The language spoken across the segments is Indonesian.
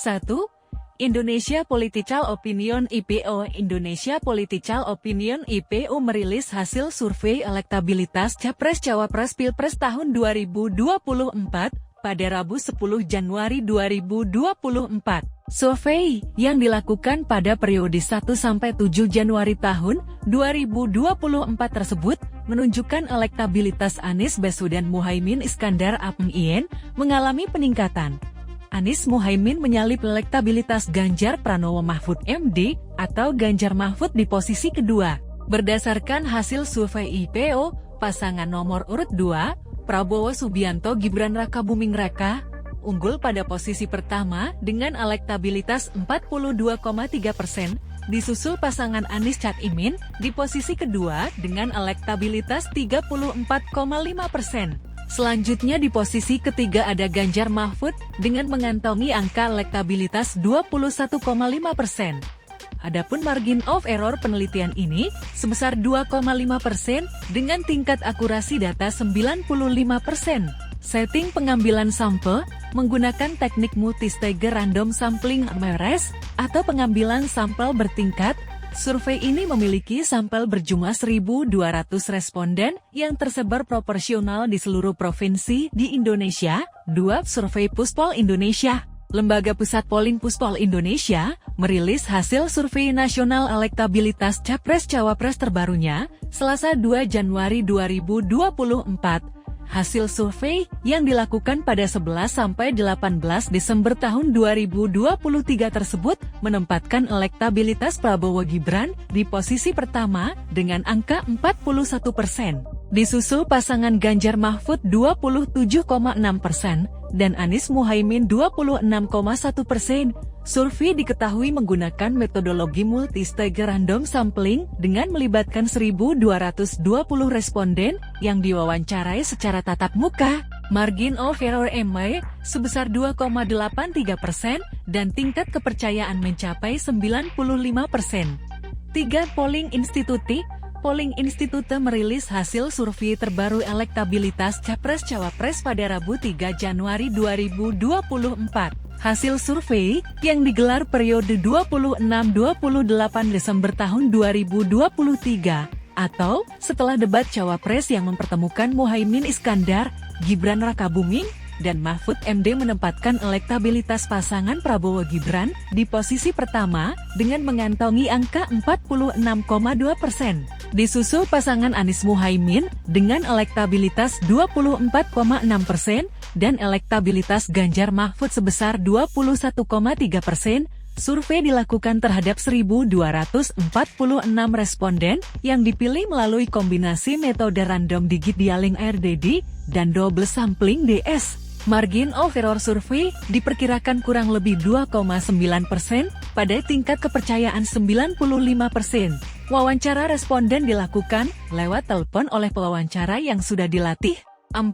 1. Indonesia Political Opinion (IPO). Indonesia Political Opinion (IPO) merilis hasil survei elektabilitas Capres-Cawapres Pilpres tahun 2024 pada Rabu 10 Januari 2024. Survei yang dilakukan pada periode 1-7 Januari tahun 2024 tersebut menunjukkan elektabilitas Anies Baswedan Muhaimin Iskandar (APM) mengalami peningkatan. Anies Muhaimin menyalip elektabilitas Ganjar Pranowo Mahfud MD atau Ganjar Mahfud di posisi kedua. Berdasarkan hasil survei IPO, pasangan nomor urut 2, Prabowo Subianto Gibran Rakabuming Raka, unggul pada posisi pertama dengan elektabilitas 42,3%, disusul pasangan Anies Caimin di posisi kedua dengan elektabilitas 34,5%. Selanjutnya di posisi ketiga ada Ganjar Mahfud dengan mengantongi angka elektabilitas 21,5%. Adapun margin of error penelitian ini sebesar 2,5% dengan tingkat akurasi data 95%. Setting pengambilan sampel menggunakan teknik multistage random sampling (MRS) atau pengambilan sampel bertingkat. Survei ini memiliki sampel berjumlah 1.200 responden yang tersebar proporsional di seluruh provinsi di Indonesia. 2. Survei Puspol Indonesia. Lembaga Pusat Polling Puspol Indonesia merilis hasil survei nasional elektabilitas Capres-Cawapres terbarunya, Selasa 2 Januari 2024. Hasil survei yang dilakukan pada 11-18 Desember tahun 2023 tersebut menempatkan elektabilitas Prabowo Gibran di posisi pertama dengan angka 41%. Disusul pasangan Ganjar Mahfud 27,6% dan Anies Muhaimin 26,1%. Survei diketahui menggunakan metodologi multistage random sampling dengan melibatkan 1.220 responden yang diwawancarai secara tatap muka. Margin of error (ME) sebesar 2,83% dan tingkat kepercayaan mencapai 95%. 3. Polling Institute. Polling Institute merilis hasil survei terbaru elektabilitas Capres-Cawapres pada Rabu 3 Januari 2024. Hasil survei yang digelar periode 26-28 Desember tahun 2023 atau setelah debat Cawapres yang mempertemukan Muhaimin Iskandar, Gibran Rakabuming, dan Mahfud MD menempatkan elektabilitas pasangan Prabowo Gibran di posisi pertama dengan mengantongi angka 46,2%. Disusul pasangan Anies Muhaimin dengan elektabilitas 24,6% dan elektabilitas Ganjar Mahfud sebesar 21,3%. Survei dilakukan terhadap 1.246 responden yang dipilih melalui kombinasi metode random digit dialing RDD dan double sampling DS. Margin of error survei diperkirakan kurang lebih 2,9% pada tingkat kepercayaan 95%. Wawancara responden dilakukan lewat telepon oleh pewawancara yang sudah dilatih. 4.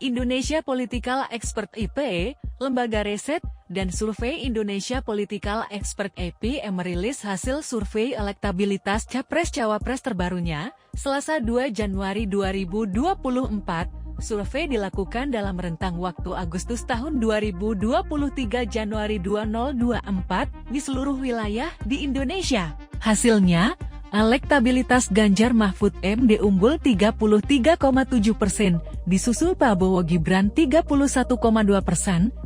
Indonesia Political Expert (IPE), lembaga riset dan survei Indonesia Political Expert (IPE) merilis hasil survei elektabilitas Capres-Cawapres terbarunya, Selasa 2 Januari 2024. Survei dilakukan dalam rentang waktu Agustus tahun 2023 Januari 2024 di seluruh wilayah di Indonesia. Hasilnya, elektabilitas Ganjar Mahfud MD unggul 33,7%, disusul Prabowo Gibran 31,2%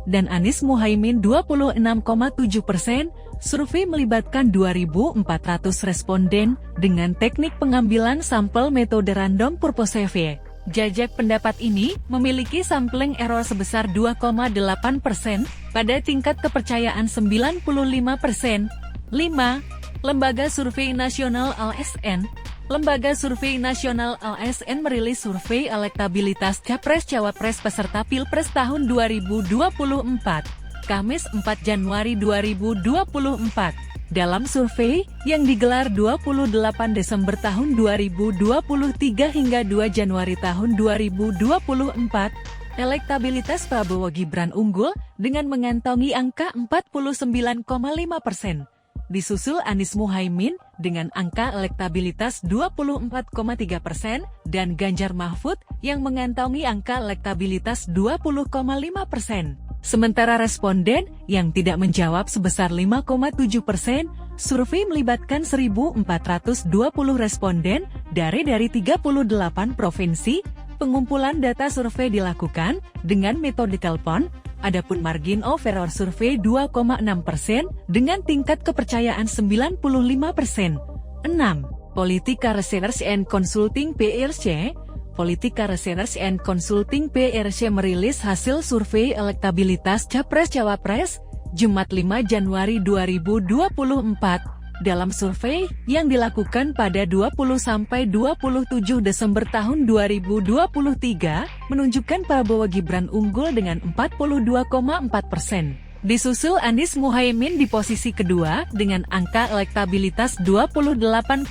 dan Anies Muhaimin 26,7%. Survei melibatkan 2.400 responden dengan teknik pengambilan sampel metode random purposeful. Jajak pendapat ini memiliki sampling error sebesar 2,8% pada tingkat kepercayaan 95%. 5. Lembaga Survei Nasional (LSN). Lembaga Survei Nasional (LSN) merilis survei elektabilitas Capres-Cawapres peserta Pilpres tahun 2024, Kamis 4 Januari 2024. Dalam survei yang digelar 28 Desember tahun 2023 hingga 2 Januari tahun 2024, elektabilitas Prabowo Gibran unggul dengan mengantongi angka 49,5%. Disusul Anies Muhaimin dengan angka elektabilitas 24,3% dan Ganjar Mahfud yang mengantongi angka elektabilitas 20,5%. Sementara responden yang tidak menjawab sebesar 5,7%, survei melibatkan 1.420 responden dari 38 provinsi. Pengumpulan data survei dilakukan dengan metode telepon, adapun margin of error survei 2,6% dengan tingkat kepercayaan 95%. 6. Politika Research and Consulting PRC. Politika Research and Consulting PRC merilis hasil survei elektabilitas Capres-Cawapres, Jumat 5 Januari 2024. Dalam survei yang dilakukan pada 20-27 Desember tahun 2023, menunjukkan Prabowo Gibran unggul dengan 42,4%. Disusul Anies Muhaimin di posisi kedua dengan angka elektabilitas 28,0%.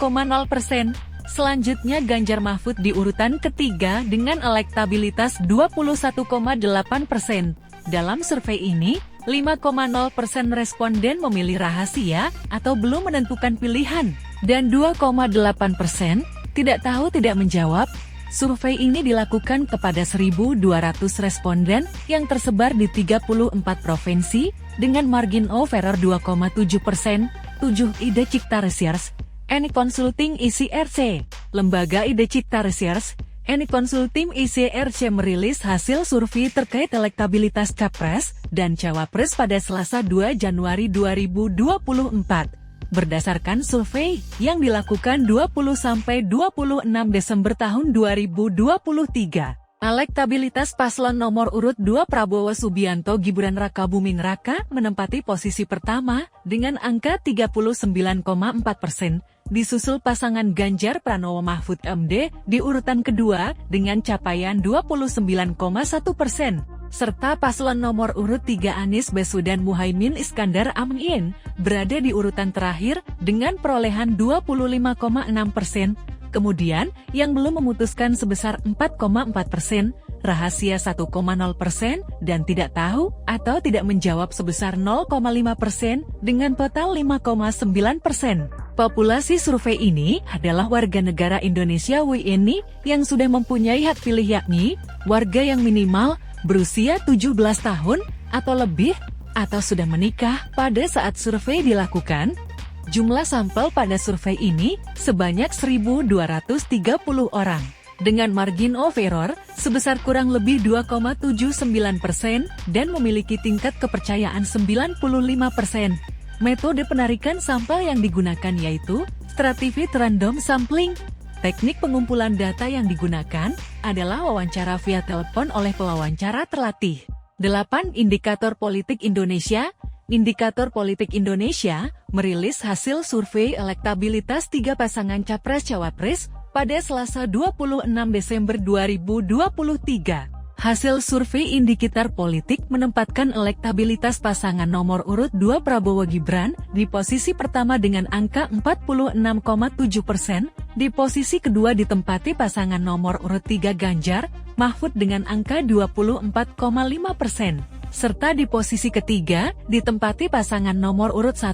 Selanjutnya Ganjar Mahfud di urutan ketiga dengan elektabilitas 21,8%. Dalam survei ini, 5,0% responden memilih rahasia atau belum menentukan pilihan, dan 2,8% tidak tahu tidak menjawab. Survei ini dilakukan kepada 1.200 responden yang tersebar di 34 provinsi dengan margin of error 2,7%. 7. Ide Cipta Research and Consulting ICRC. Lembaga Ide Cipta Research and Consulting ICRC merilis hasil survei terkait elektabilitas Capres dan Cawapres pada Selasa 2 Januari 2024. Berdasarkan survei yang dilakukan 20-26 Desember tahun 2023, elektabilitas paslon nomor urut 2 Prabowo Subianto Gibran Rakabuming Raka menempati posisi pertama dengan angka 39,4%. Disusul pasangan Ganjar Pranowo Mahfud MD di urutan kedua dengan capaian 29,1%, serta paslon nomor urut 3 Anies Baswedan Muhaimin Iskandar Amin berada di urutan terakhir dengan perolehan 25,6%. Kemudian, yang belum memutuskan sebesar 4,4%, rahasia 1,0%, dan tidak tahu atau tidak menjawab sebesar 0,5% dengan total 5,9%. Populasi survei ini adalah warga negara Indonesia WNI yang sudah mempunyai hak pilih, yakni warga yang minimal berusia 17 tahun atau lebih atau sudah menikah pada saat survei dilakukan. Jumlah sampel pada survei ini sebanyak 1.230 orang. Dengan margin of error sebesar kurang lebih 2,79% dan memiliki tingkat kepercayaan 95%. Metode penarikan sampel yang digunakan yaitu stratified random sampling. Teknik pengumpulan data yang digunakan adalah wawancara via telepon oleh pewawancara terlatih. 8. Indikator Politik Indonesia. Indikator Politik Indonesia merilis hasil survei elektabilitas 3 pasangan Capres-Cawapres pada Selasa 26 Desember 2023. Hasil survei indikator politik menempatkan elektabilitas pasangan nomor urut 2 Prabowo Gibran di posisi pertama dengan angka 46,7%, di posisi kedua ditempati pasangan nomor urut 3 Ganjar Mahfud dengan angka 24,5%, serta di posisi ketiga ditempati pasangan nomor urut 1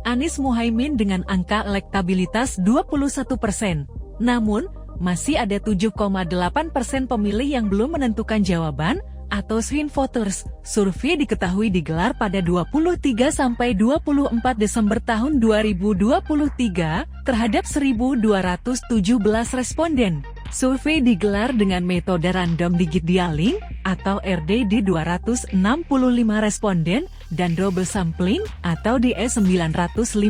Anies Muhaimin dengan angka elektabilitas 21%. Namun, masih ada 7,8% pemilih yang belum menentukan jawaban atau swing voters. Survei diketahui digelar pada 23-24 Desember tahun 2023 terhadap 1.217 responden. Survei digelar dengan metode random digit dialing atau RDD 265 responden dan double sampling atau DE 952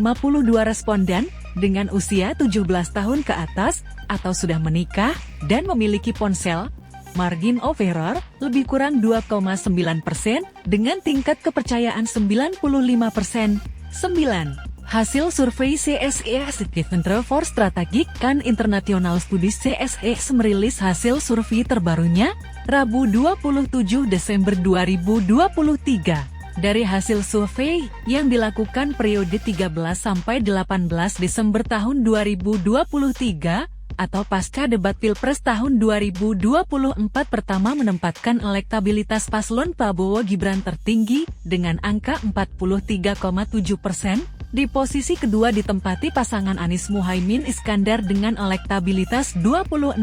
responden dengan usia 17 tahun ke atas atau sudah menikah dan memiliki ponsel. Margin of error lebih kurang 2,9% dengan tingkat kepercayaan 95%. 9. Hasil survei CSE Center for Strategic and International Studies CSE merilis hasil survei terbarunya Rabu 27 Desember 2023. Dari hasil survei yang dilakukan periode 13-18 Desember tahun 2023 atau pasca debat Pilpres tahun 2024 pertama menempatkan elektabilitas paslon Prabowo Gibran tertinggi dengan angka 43,7%. Di posisi kedua ditempati pasangan Anies Muhaimin Iskandar dengan elektabilitas 26,1%.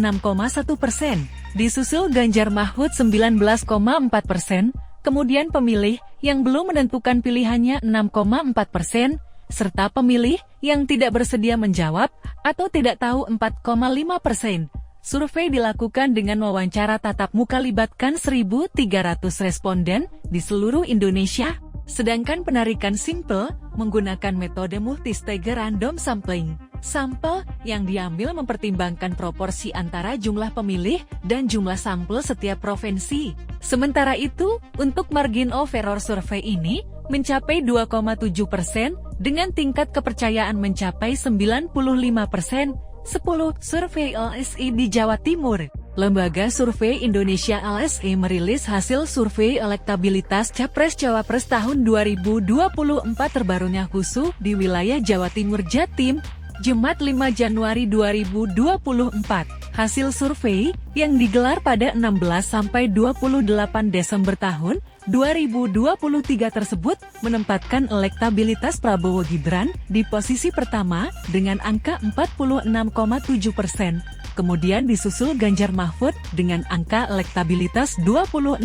Disusul Ganjar Mahfud 19,4%, kemudian pemilih yang belum menentukan pilihannya 6,4%, serta pemilih yang tidak bersedia menjawab atau tidak tahu 4,5%. Survei dilakukan dengan wawancara tatap muka libatkan 1.300 responden di seluruh Indonesia. Sedangkan penarikan simpel menggunakan metode multistage random sampling. Sampel yang diambil mempertimbangkan proporsi antara jumlah pemilih dan jumlah sampel setiap provinsi. Sementara itu, untuk margin of error survei ini mencapai 2,7% dengan tingkat kepercayaan mencapai 95%. 10. Survei LSI di Jawa Timur. Lembaga Survei Indonesia LSI merilis hasil survei elektabilitas Capres-Cawapres tahun 2024 terbarunya khusus di wilayah Jawa Timur Jatim, Jumat 5 Januari 2024. Hasil survei yang digelar pada 16–28 Desember tahun 2023 tersebut menempatkan elektabilitas Prabowo Gibran di posisi pertama dengan angka 46,7%. Kemudian disusul Ganjar Mahfud dengan angka elektabilitas 26,6%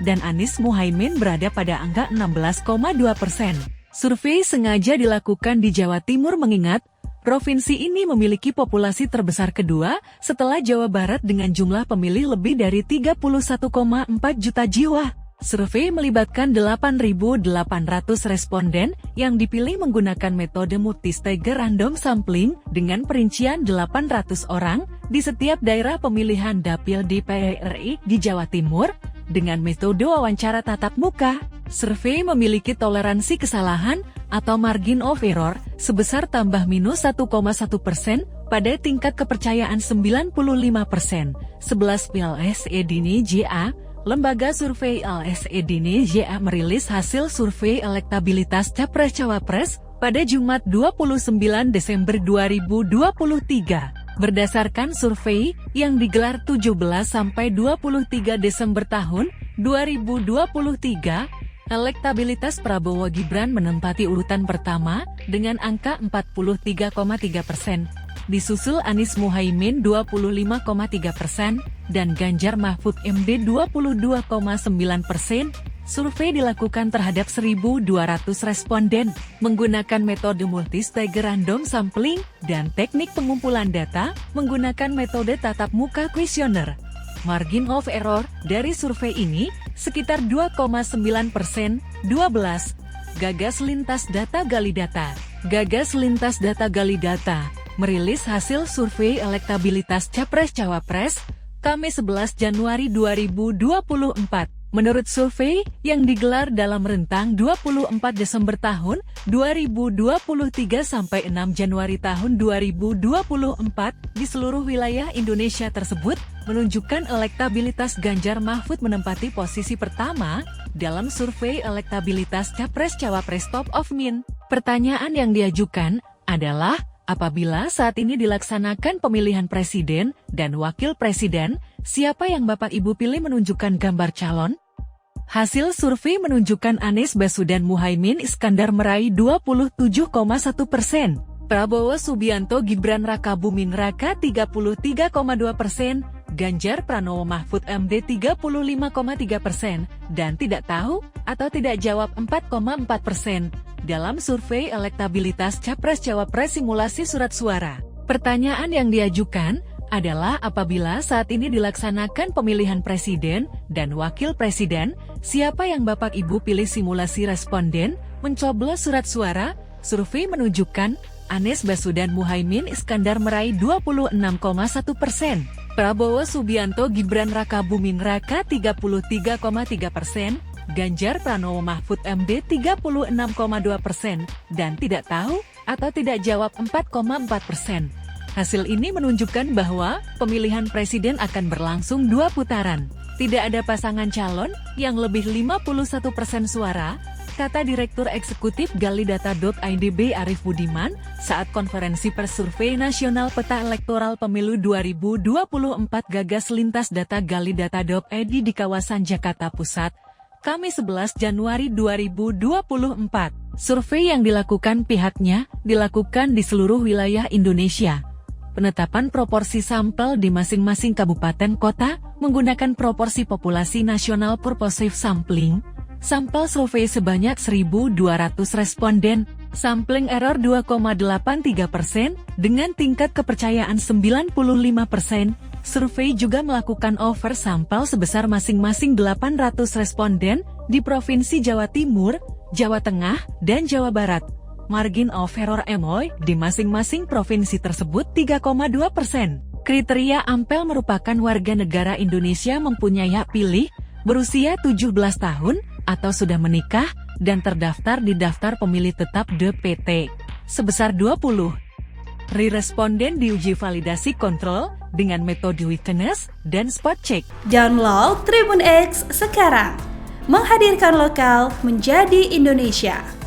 dan Anies Muhaimin berada pada angka 16,2%. Survei sengaja dilakukan di Jawa Timur mengingat provinsi ini memiliki populasi terbesar kedua setelah Jawa Barat dengan jumlah pemilih lebih dari 31,4 juta jiwa. Survei melibatkan 8.800 responden yang dipilih menggunakan metode multistage random sampling dengan perincian 800 orang di setiap daerah pemilihan dapil DPR RI di Jawa Timur dengan metode wawancara tatap muka. Survei memiliki toleransi kesalahan atau margin of error sebesar tambah minus 1,1% pada tingkat kepercayaan 95%. 11 LSI Dini JA. Lembaga survei LSI Dini JA merilis hasil survei elektabilitas Capres-Cawapres pada Jumat 29 Desember 2023. Berdasarkan survei yang digelar 17–23 Desember tahun 2023, elektabilitas Prabowo Gibran menempati urutan pertama dengan angka 43,3%. Disusul Anies Muhaimin 25,3% dan Ganjar Mahfud MD 22,9%. Survei dilakukan terhadap 1.200 responden menggunakan metode multistage random sampling dan teknik pengumpulan data menggunakan metode tatap muka kuesioner. Margin of error dari survei ini sekitar 2,9%. 12. Gagas Lintas Data Gali Data. Gagas Lintas Data Gali Data merilis hasil survei elektabilitas Capres-Cawapres, Kamis 11 Januari 2024. Menurut survei yang digelar dalam rentang 24 Desember tahun 2023 sampai 6 Januari tahun 2024 di seluruh wilayah Indonesia tersebut menunjukkan elektabilitas Ganjar Mahfud menempati posisi pertama dalam survei elektabilitas Capres-Cawapres Top of Mind. Pertanyaan yang diajukan adalah, apabila saat ini dilaksanakan pemilihan presiden dan wakil presiden, siapa yang Bapak Ibu pilih menunjukkan gambar calon? Hasil survei menunjukkan Anies Baswedan Muhaimin Iskandar meraih 27,1%, Prabowo Subianto Gibran Raka Buming Raka 33,2%, Ganjar Pranowo Mahfud MD 35,3%, dan tidak tahu atau tidak jawab 4,4%. Dalam survei elektabilitas Capres-Cawapres simulasi surat suara. Pertanyaan yang diajukan adalah, apabila saat ini dilaksanakan pemilihan presiden dan wakil presiden, siapa yang Bapak Ibu pilih? Simulasi responden mencoblos surat suara. Survei menunjukkan Anies Baswedan Muhaimin Iskandar meraih 26,1%, Prabowo Subianto Gibran Raka Buming Raka 33,3%, Ganjar Pranowo Mahfud MD 36,2%, dan tidak tahu atau tidak jawab 4,4%. Hasil ini menunjukkan bahwa pemilihan presiden akan berlangsung 2 putaran. Tidak ada pasangan calon yang lebih 51% suara, kata Direktur Eksekutif Galidata.id B. Arief Budiman saat konferensi pers Survei Nasional Peta Elektoral Pemilu 2024 Gagas Lintas Data Galidata.id di kawasan Jakarta Pusat, Kamis 11 Januari 2024. Survei yang dilakukan pihaknya dilakukan di seluruh wilayah Indonesia. Penetapan proporsi sampel di masing-masing kabupaten kota menggunakan proporsi populasi nasional purposive sampling. Sampel survei sebanyak 1.200 responden, sampling error 2,83% dengan tingkat kepercayaan 95%. Survei juga melakukan over sampel sebesar masing-masing 800 responden di Provinsi Jawa Timur, Jawa Tengah, dan Jawa Barat. Margin of error MOI di masing-masing provinsi tersebut 3,2%. Kriteria AMPEL merupakan warga negara Indonesia mempunyai hak pilih, berusia 17 tahun, atau sudah menikah, dan terdaftar di daftar pemilih tetap DPT. Sebesar 20. Responden diuji validasi kontrol dengan metode witness dan spot check. Download Tribun X sekarang. Menghadirkan lokal menjadi Indonesia.